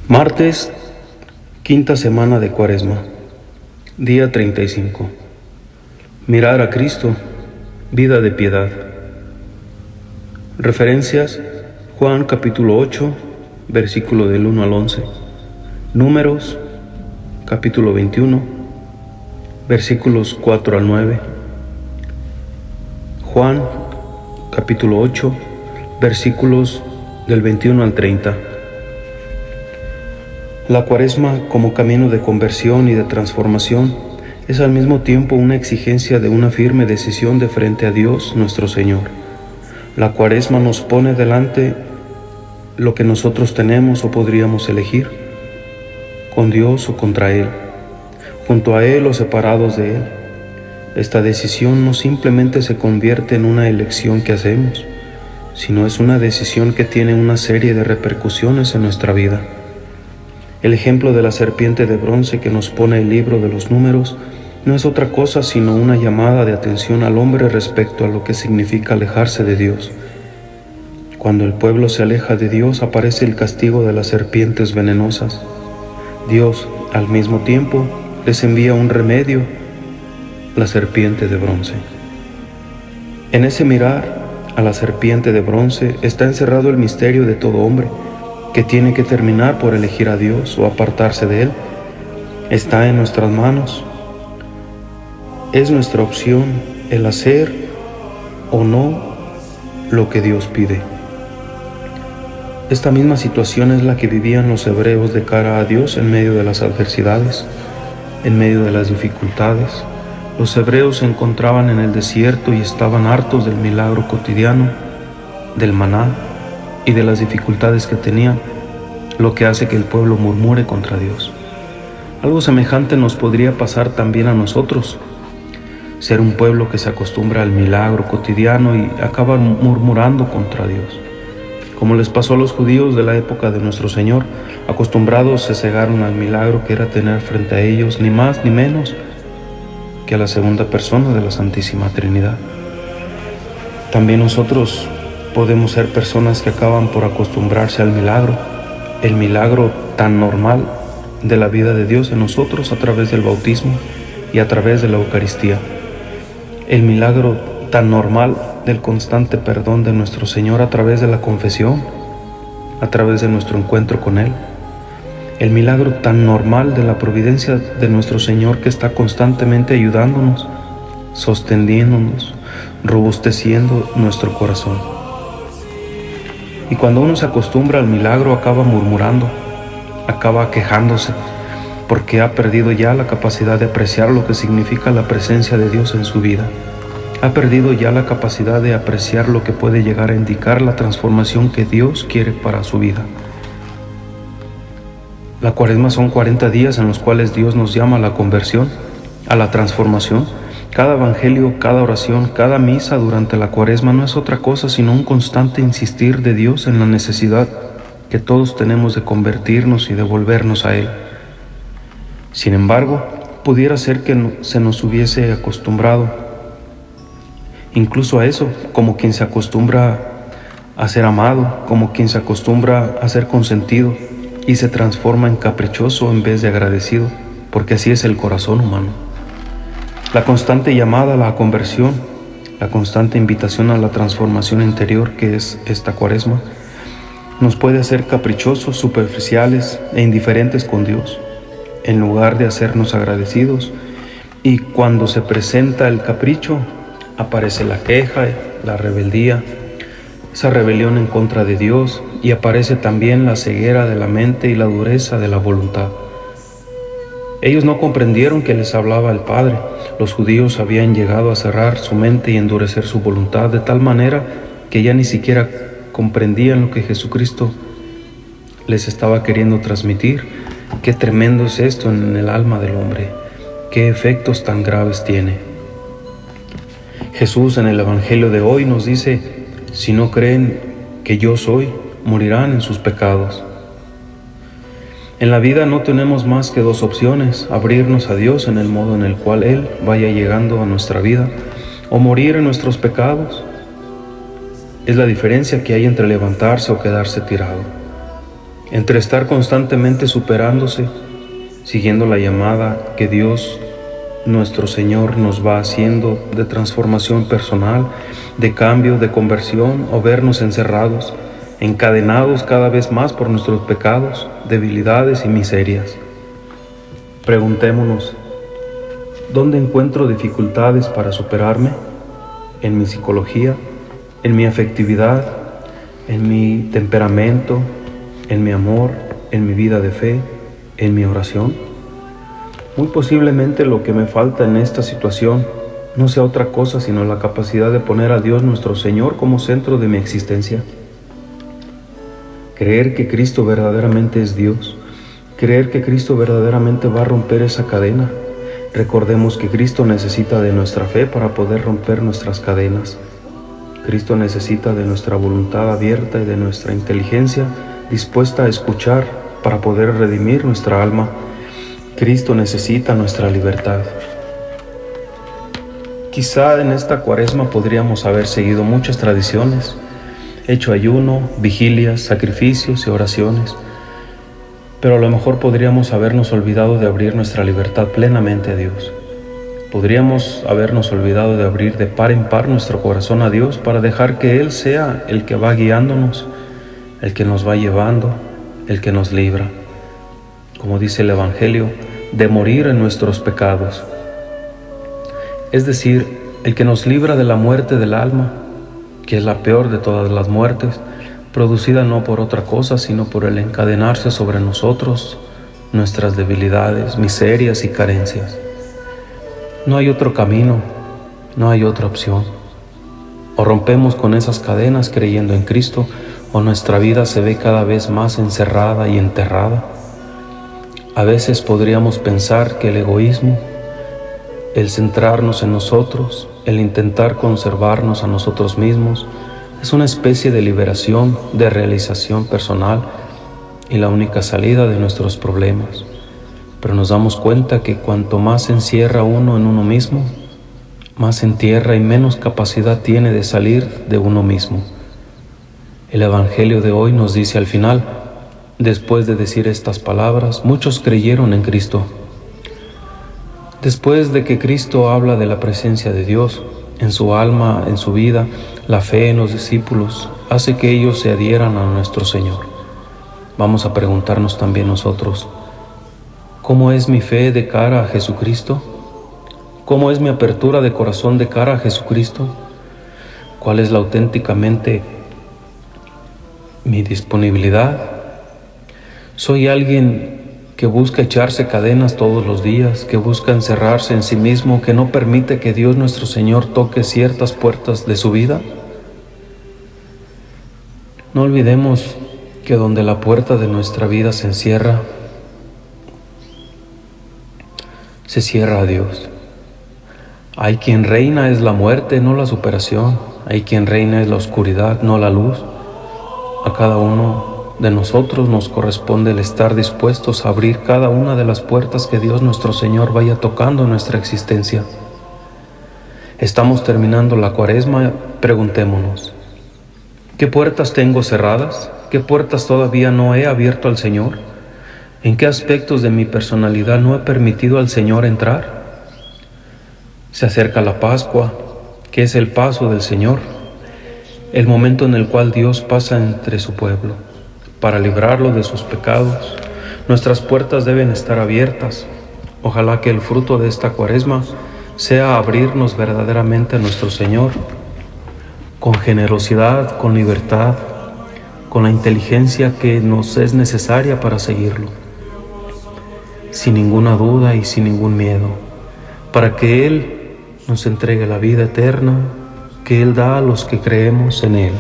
Martes, quinta semana de Cuaresma, día 35. Mirar a Cristo, vida de piedad. Referencias: Juan capítulo 8, versículo del 1 al 11. Números, capítulo 21, versículos 4 al 9. Juan, capítulo 8, versículos del 21 al 30. La Cuaresma, como camino de conversión y de transformación, es al mismo tiempo una exigencia de una firme decisión de frente a Dios nuestro Señor. La Cuaresma nos pone delante lo que nosotros tenemos o podríamos elegir, con Dios o contra Él, junto a Él o separados de Él. Esta decisión no simplemente se convierte en una elección que hacemos, sino es una decisión que tiene una serie de repercusiones en nuestra vida. El ejemplo de la serpiente de bronce que nos pone el libro de los Números no es otra cosa sino una llamada de atención al hombre respecto a lo que significa alejarse de Dios. Cuando el pueblo se aleja de Dios, aparece el castigo de las serpientes venenosas. Dios, al mismo tiempo, les envía un remedio, la serpiente de bronce. En ese mirar a la serpiente de bronce está encerrado el misterio de todo hombre, que tiene que terminar por elegir a Dios o apartarse de Él. Está en nuestras manos. Es nuestra opción el hacer o no lo que Dios pide. Esta misma situación es la que vivían los hebreos de cara a Dios en medio de las adversidades, en medio de las dificultades. Los hebreos se encontraban en el desierto y estaban hartos del milagro cotidiano, del maná y de las dificultades que tenían, lo que hace que el pueblo murmure contra Dios. Algo semejante nos podría pasar también a nosotros, ser un pueblo que se acostumbra al milagro cotidiano y acaba murmurando contra Dios. Como les pasó a los judíos de la época de nuestro Señor, acostumbrados se cegaron al milagro que era tener frente a ellos ni más ni menos que a la segunda persona de la Santísima Trinidad. También nosotros podemos ser personas que acaban por acostumbrarse al milagro, el milagro tan normal de la vida de Dios en nosotros a través del bautismo y a través de la Eucaristía, el milagro tan normal del constante perdón de nuestro Señor a través de la confesión, a través de nuestro encuentro con Él, el milagro tan normal de la providencia de nuestro Señor que está constantemente ayudándonos, sosteniéndonos, robusteciendo nuestro corazón. Y cuando uno se acostumbra al milagro, acaba murmurando, acaba quejándose, porque ha perdido ya la capacidad de apreciar lo que significa la presencia de Dios en su vida. Ha perdido ya la capacidad de apreciar lo que puede llegar a indicar la transformación que Dios quiere para su vida. La Cuaresma son 40 días en los cuales Dios nos llama a la conversión, a la transformación. Cada evangelio, cada oración, cada misa durante la Cuaresma no es otra cosa sino un constante insistir de Dios en la necesidad que todos tenemos de convertirnos y de volvernos a Él. Sin embargo, pudiera ser que se nos hubiese acostumbrado, incluso a eso, como quien se acostumbra a ser amado, como quien se acostumbra a ser consentido y se transforma en caprichoso en vez de agradecido, porque así es el corazón humano. La constante llamada a la conversión, la constante invitación a la transformación interior que es esta Cuaresma, nos puede hacer caprichosos, superficiales e indiferentes con Dios, en lugar de hacernos agradecidos. Y cuando se presenta el capricho, aparece la queja, la rebeldía, esa rebelión en contra de Dios, y aparece también la ceguera de la mente y la dureza de la voluntad. Ellos no comprendieron que les hablaba el Padre. Los judíos habían llegado a cerrar su mente y endurecer su voluntad de tal manera que ya ni siquiera comprendían lo que Jesucristo les estaba queriendo transmitir. Qué tremendo es esto en el alma del hombre, qué efectos tan graves tiene. Jesús en el Evangelio de hoy nos dice: si no creen que yo soy, morirán en sus pecados. En la vida no tenemos más que dos opciones: abrirnos a Dios en el modo en el cual Él vaya llegando a nuestra vida, o morir en nuestros pecados. Es la diferencia que hay entre levantarse o quedarse tirado. entre estar constantemente superándose, siguiendo la llamada que Dios nuestro Señor nos va haciendo de transformación personal, de cambio, de conversión, o vernos encerrados, encadenados cada vez más por nuestros pecados, debilidades y miserias. Preguntémonos, ¿dónde encuentro dificultades para superarme? ¿En mi psicología? ¿En mi afectividad? ¿En mi temperamento? ¿En mi amor? ¿En mi vida de fe? ¿En mi oración? Muy posiblemente lo que me falta en esta situación no sea otra cosa sino la capacidad de poner a Dios nuestro Señor como centro de mi existencia. Creer que Cristo verdaderamente es Dios, creer que Cristo verdaderamente va a romper esa cadena. Recordemos que Cristo necesita de nuestra fe para poder romper nuestras cadenas. Cristo necesita de nuestra voluntad abierta y de nuestra inteligencia dispuesta a escuchar para poder redimir nuestra alma. Cristo necesita nuestra libertad. Quizá en esta Cuaresma podríamos haber seguido muchas tradiciones, hecho ayuno, vigilias, sacrificios y oraciones, pero a lo mejor podríamos habernos olvidado de abrir nuestra libertad plenamente a Dios. Podríamos habernos olvidado de abrir de par en par nuestro corazón a Dios para dejar que Él sea el que va guiándonos, el que nos va llevando, el que nos libra. Como dice el Evangelio, de morir en nuestros pecados. Es decir, el que nos libra de la muerte del alma, que es la peor de todas las muertes, producida no por otra cosa, sino por el encadenarse sobre nosotros nuestras debilidades, miserias y carencias. No hay otro camino, no hay otra opción. O rompemos con esas cadenas creyendo en Cristo, o nuestra vida se ve cada vez más encerrada y enterrada. A veces podríamos pensar que el egoísmo, el centrarnos en nosotros, el intentar conservarnos a nosotros mismos, es una especie de liberación, de realización personal y la única salida de nuestros problemas. Pero nos damos cuenta que cuanto más se encierra uno en uno mismo, más se entierra y menos capacidad tiene de salir de uno mismo. El Evangelio de hoy nos dice al final, después de decir estas palabras, muchos creyeron en Cristo. Después de que Cristo habla de la presencia de Dios en su alma, en su vida, la fe en los discípulos hace que ellos se adhieran a nuestro Señor. Vamos a preguntarnos también nosotros, ¿cómo es mi fe de cara a Jesucristo? ¿Cómo es mi apertura de corazón de cara a Jesucristo? ¿Cuál es la auténticamente mi disponibilidad? ¿Soy alguien que busca echarse cadenas todos los días, que busca encerrarse en sí mismo, que no permite que Dios nuestro Señor toque ciertas puertas de su vida? No olvidemos que donde la puerta de nuestra vida se encierra, se cierra a Dios. Hay quien reina es la muerte, no la superación. Hay quien reina es la oscuridad, no la luz. A cada uno de nosotros nos corresponde el estar dispuestos a abrir cada una de las puertas que Dios nuestro Señor vaya tocando en nuestra existencia. Estamos terminando la Cuaresma, preguntémonos, ¿qué puertas tengo cerradas? ¿Qué puertas todavía no he abierto al Señor? ¿En qué aspectos de mi personalidad no he permitido al Señor entrar? Se acerca la Pascua, que es el paso del Señor, el momento en el cual Dios pasa entre su pueblo para librarlo de sus pecados. Nuestras puertas deben estar abiertas. Ojalá que el fruto de esta Cuaresma sea abrirnos verdaderamente a nuestro Señor, con generosidad, con libertad, con la inteligencia que nos es necesaria para seguirlo, sin ninguna duda y sin ningún miedo, para que Él nos entregue la vida eterna que Él da a los que creemos en Él.